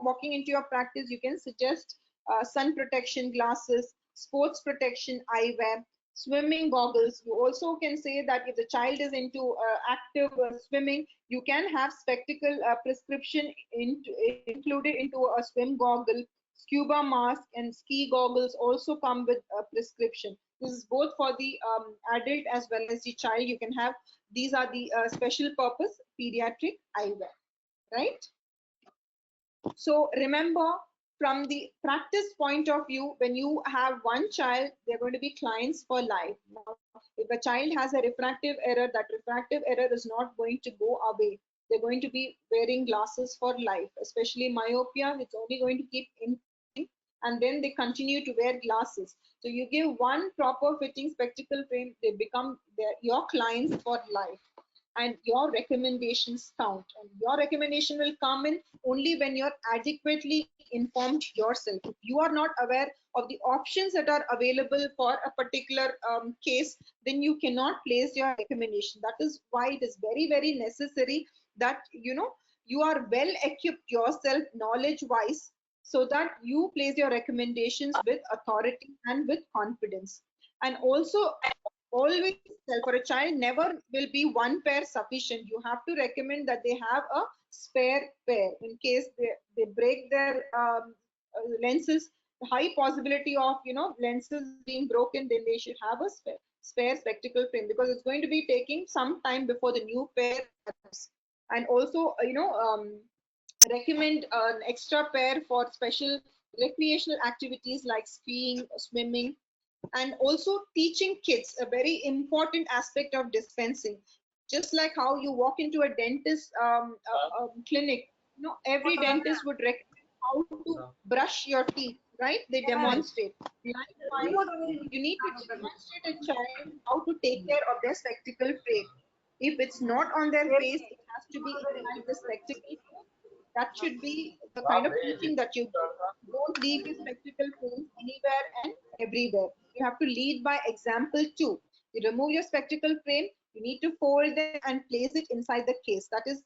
walking into your practice, you can suggest sun protection glasses, sports protection eyewear, swimming goggles. You also can say that if the child is into active swimming, you can have spectacle prescription included into a swim goggle. Scuba mask and ski goggles also come with a prescription. This is both for the adult as well as the child. You can have, these are the special purpose pediatric eyewear, right? So remember, from the practice point of view, when you have one child, they're going to be clients for life. Now, if a child has a refractive error, that refractive error is not going to go away. They're going to be wearing glasses for life, especially myopia. It's only going to keep increasing, and then they continue to wear glasses. So you give one proper fitting spectacle frame, they become your clients for life, and your recommendations count. And your recommendation will come in only when you're adequately informed yourself. If you are not aware of the options that are available for a particular case, then you cannot place your recommendation. That is why it is very, very necessary that you are well equipped yourself knowledge wise, so that you place your recommendations with authority and with confidence. And also, always tell, for a child never will be one pair sufficient. You have to recommend that they have a spare pair in case they break their lenses. The high possibility of lenses being broken, then they should have a spare spectacle frame, because it's going to be taking some time before the new pair comes. And also recommend an extra pair for special recreational activities like skiing, swimming. And also teaching kids, a very important aspect of dispensing. Just like how you walk into a dentist clinic, every dentist would recommend how to brush your teeth, right? They demonstrate. Likewise, you need to demonstrate a child how to take care of their spectacle frame. If it's not on their face, it has to be inside the spectacle frame. That should be the kind of teaching that you do. Don't leave your spectacle frames anywhere and everywhere. You have to lead by example too. You remove your spectacle frame, you need to fold them and place it inside the case. That is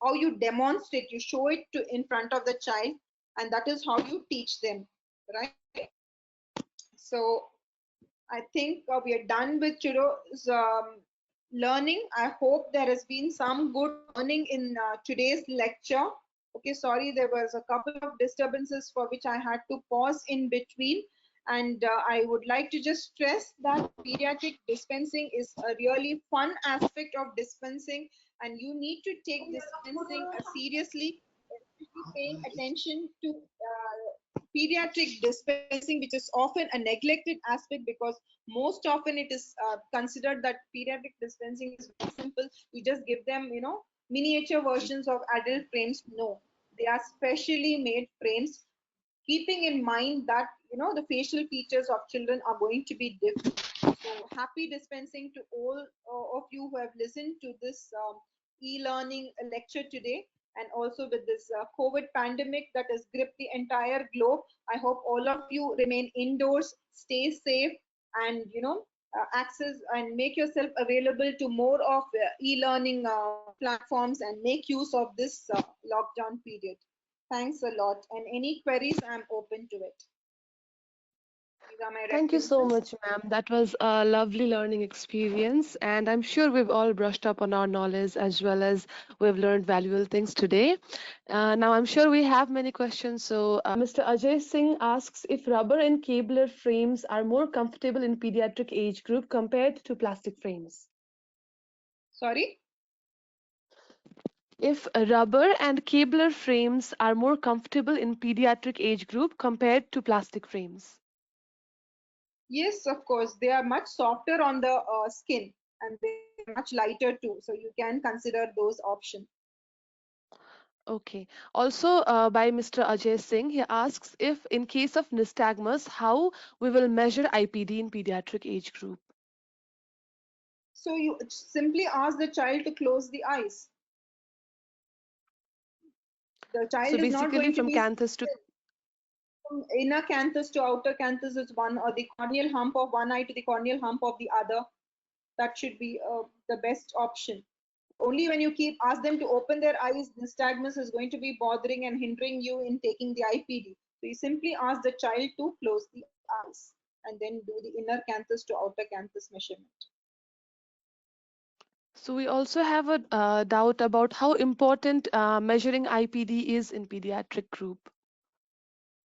how you demonstrate. You show it to in front of the child, and that is how you teach them, right? So I think we are done with today's learning. I hope there has been some good learning in today's lecture. Okay, sorry, there was a couple of disturbances for which I had to pause in between. And I would like to just stress that pediatric dispensing is a really fun aspect of dispensing, and you need to take dispensing seriously, especially paying attention to pediatric dispensing, which is often a neglected aspect, because most often it is considered that pediatric dispensing is very simple. You just give them, miniature versions of adult frames. No, they are specially made frames, keeping in mind that the facial features of children are going to be different. So happy dispensing to all of you who have listened to this e-learning lecture today. And also with this COVID pandemic that has gripped the entire globe, I hope all of you remain indoors, stay safe, and access and make yourself available to more of e-learning platforms, and make use of this lockdown period. Thanks a lot. And any queries, I'm open to it. These are my Thank you so references. much, ma'am. That was a lovely learning experience, and I'm sure we've all brushed up on our knowledge as well as we've learned valuable things today. Now, I'm sure we have many questions. So, Mr. Ajay Singh asks if rubber and cabler frames are more comfortable in pediatric age group compared to plastic frames. Sorry? If rubber and cabler frames are more comfortable in pediatric age group compared to plastic frames. Yes, of course. They are much softer on the skin, and they're much lighter too. So you can consider those options. Okay. Also, by Mr. Ajay Singh, he asks if, in case of nystagmus, how we will measure IPD in pediatric age group. So you simply ask the child to close the eyes. The So child is not basically, going to from be canthus to from inner canthus to outer canthus is one, or the corneal hump of one eye to the corneal hump of the other. That should be the best option. Only when you keep ask them to open their eyes, nystagmus is going to be bothering and hindering you in taking the IPD. So you simply ask the child to close the eyes and then do the inner canthus to outer canthus measurement. So we also have a doubt about how important measuring IPD is in pediatric group.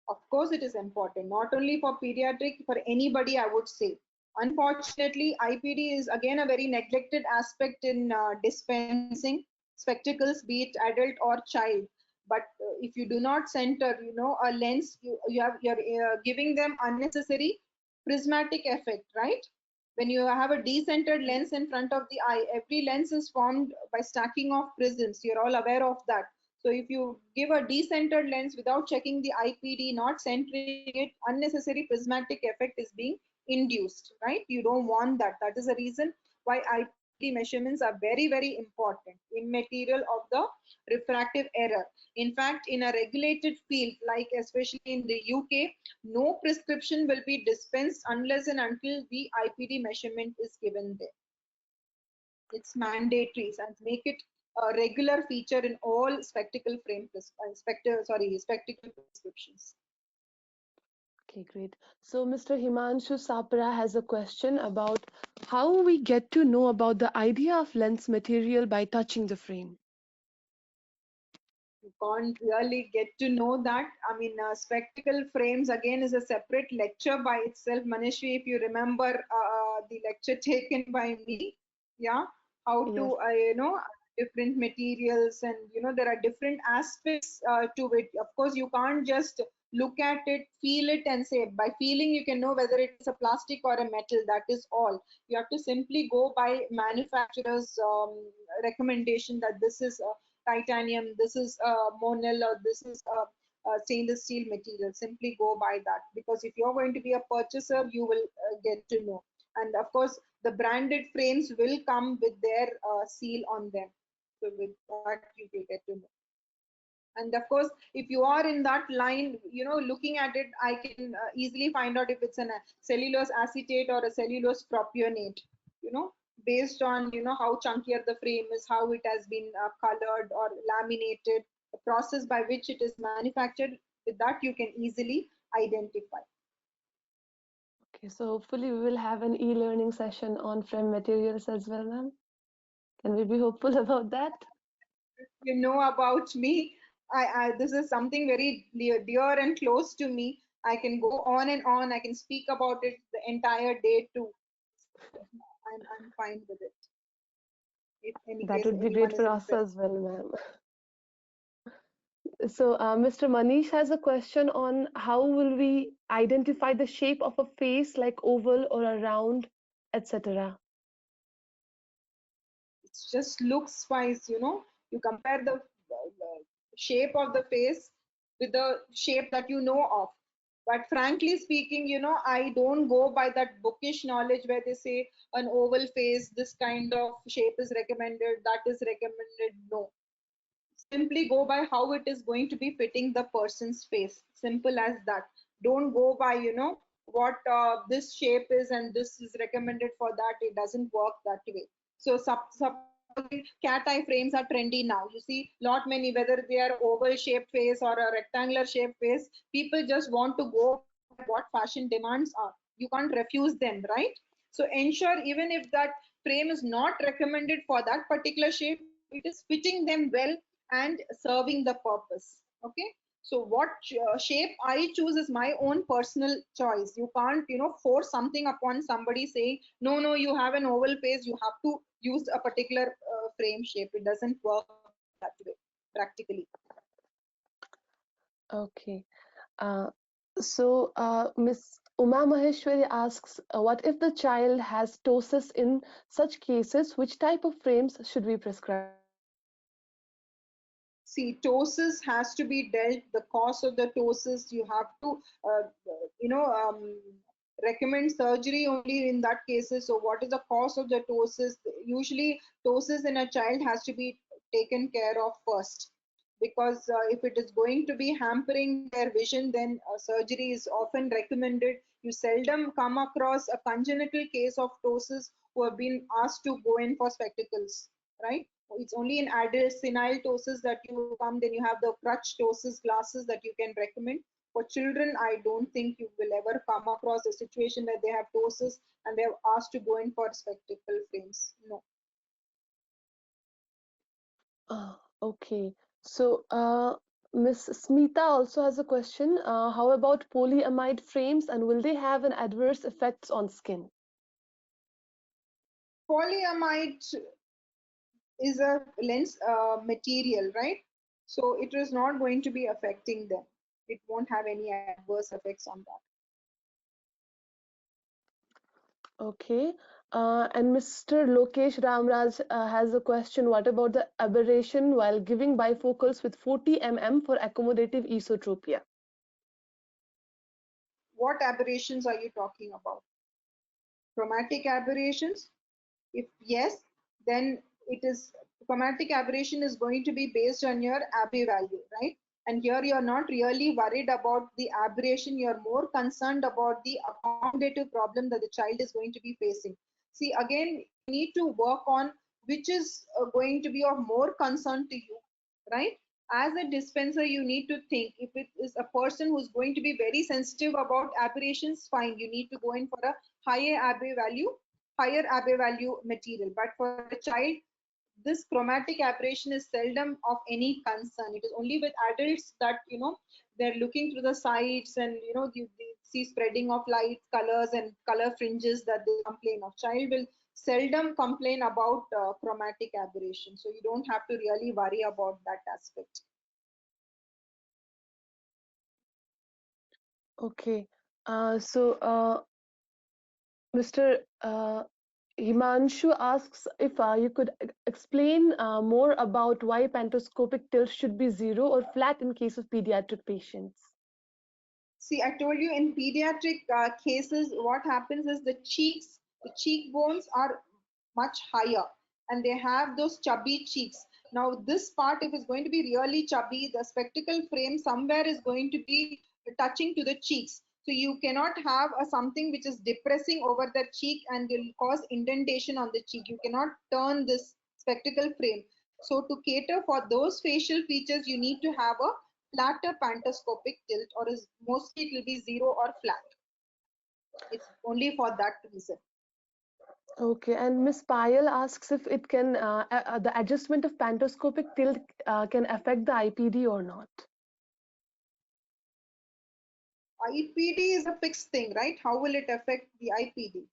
Of course, it is important, not only for pediatric, for anybody, I would say. Unfortunately, IPD is again a very neglected aspect in dispensing spectacles, be it adult or child. But if you do not center, a lens, you're giving them unnecessary prismatic effect, right? When you have a decentered lens in front of the eye, every lens is formed by stacking of prisms. You're all aware of that. So if you give a decentered lens without checking the IPD, not centering it, unnecessary prismatic effect is being induced, right? You don't want that. That is the reason why IPD measurements are very, very important, immaterial of the refractive error. In fact, in a regulated field, like especially in the UK, no prescription will be dispensed unless and until the IPD measurement is given there. It's mandatory, and make it a regular feature in all spectacle spectacle prescriptions. Okay, great. So Mr. Himanshu Sapra has a question about how we get to know about the idea of lens material by touching the frame. You can't really get to know that. I mean, spectacle frames again is a separate lecture by itself. Manishwi, if you remember the lecture taken by me, yeah, how to, Yes. different materials, and there are different aspects to it. Of course, you can't just look at it, feel it, and say by feeling you can know whether it's a plastic or a metal. That is all. You have to simply go by manufacturer's recommendation that this is titanium, this is monel, or this is stainless steel material. Simply go by that, because if you're going to be a purchaser, you will get to know. And of course, the branded frames will come with their seal on them. So with that, you will get to know. And of course, if you are in that line, looking at it, I can easily find out if it's a cellulose acetate or a cellulose propionate, based on, how chunkier the frame is, how it has been colored or laminated, the process by which it is manufactured. With that, you can easily identify. Okay, so hopefully we will have an e-learning session on frame materials as well, ma'am. Can we be hopeful about that? You know about me. This is something very dear and close to me. I can go on and on. I can speak about it the entire day too. I'm fine with it. If any That case would be anyone great is for us interested. as well, ma'am. So Mr. Manish has a question on how will we identify the shape of a face like oval or a round, etc. It's just looks wise, you compare the shape of the face with the shape that you know of. But frankly speaking, I don't go by that bookish knowledge where they say an oval face, this kind of shape is recommended, that is recommended. No, simply go by how it is going to be fitting the person's face. Simple as that. Don't go by, what this shape is and this is recommended for that. It doesn't work that way. So supposedly cat eye frames are trendy now. You see, lot many, whether they are oval shaped face or a rectangular shaped face, people just want to go by what fashion demands are. You can't refuse them, right? So ensure, even if that frame is not recommended for that particular shape, it is fitting them well and serving the purpose. Okay, so what shape I choose is my own personal choice. You can't, force something upon somebody saying, no, no, you have an oval face, you have to use a particular frame shape. It doesn't work that way practically. Okay. Uh, so Miss Uma Maheshwari asks, what if the child has ptosis? In such cases, which type of frames should we prescribe? See, ptosis has to be dealt. The cause of the ptosis, you have to, recommend surgery only in that cases. So, what is the cause of the ptosis? Usually, ptosis in a child has to be taken care of first, because if it is going to be hampering their vision, then surgery is often recommended. You seldom come across a congenital case of ptosis who have been asked to go in for spectacles, right? It's only in adult senile ptosis that you come, then you have the crutch ptosis glasses that you can recommend. For children, I don't think you will ever come across a situation where they have ptosis and they're asked to go in for spectacle frames. No. Okay. So Miss Smita also has a question. How about polyamide frames, and will they have an adverse effects on skin? Polyamide is a lens material, right? So it is not going to be affecting them. It won't have any adverse effects on that. Okay. And Mr. Lokesh Ramraj has a question. What about the aberration while giving bifocals with 40 mm for accommodative esotropia? What aberrations are you talking about? Chromatic aberrations? If yes, then it is chromatic aberration is going to be based on your Abbe value, right? And here you're not really worried about the aberration, you're more concerned about the accommodative problem that the child is going to be facing. See, again, you need to work on which is going to be of more concern to you, right? As a dispenser, you need to think if it is a person who's going to be very sensitive about aberrations, fine, you need to go in for a higher Abbe value material. But for a child, this chromatic aberration is seldom of any concern. It is only with adults that they're looking through the sides and you see spreading of light, colors, and color fringes that they complain of. Child will seldom complain about chromatic aberration, so you don't have to really worry about that aspect. Okay. Mr. Himanshu asks if you could explain more about why pantoscopic tilt should be 0 or flat in case of pediatric patients. See, I told you in pediatric cases, what happens is the cheekbones are much higher and they have those chubby cheeks. Now, this part, if it's going to be really chubby, the spectacle frame somewhere is going to be touching to the cheeks. So you cannot have something which is depressing over the cheek and will cause indentation on the cheek. You cannot turn this spectacle frame. So to cater for those facial features, you need to have a flatter pantoscopic tilt, or is mostly it will be 0 or flat. It's only for that reason. Okay, and Miss Payal asks if it can the adjustment of pantoscopic tilt can affect the IPD or not. IPD is a fixed thing, right? How will it affect the IPD?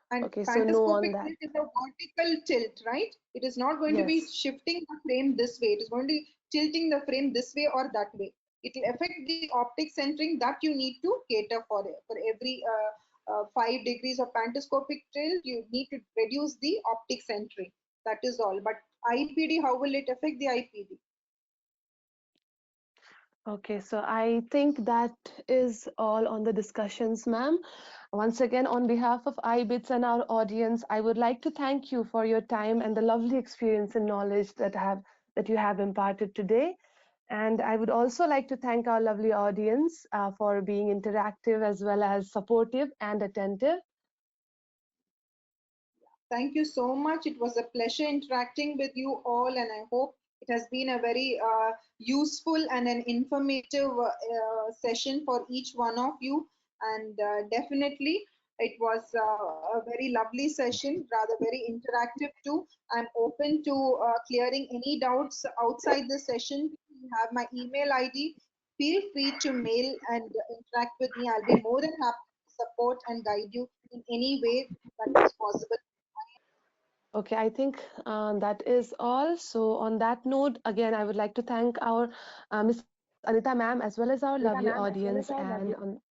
And Okay, so no on pantoscopic that. tilt is a vertical tilt, right? It is not going to be Yes. shifting the frame this way. It is going to be tilting the frame this way or that way. It will affect the optic centering that you need to cater for. For every 5 degrees of pantoscopic tilt, you need to reduce the optic centering. That is all. But IPD, how will it affect the IPD? Okay, so I think that is all on the discussions, ma'am. Once again, on behalf of iBits and our audience, I would like to thank you for your time and the lovely experience and knowledge that you have imparted today. And I would also like to thank our lovely audience for being interactive as well as supportive and attentive. Thank you so much. It was a pleasure interacting with you all, and I hope it has been a very useful and an informative session for each one of you. And definitely, it was a very lovely session, rather very interactive too. I'm open to clearing any doubts outside the session. You have my email ID. Feel free to mail and interact with me. I'll be more than happy to support and guide you in any way that is possible. Okay, I think that is all. So on that note, again, I would like to thank our Ms. Anita ma'am as well as our lovely audience and on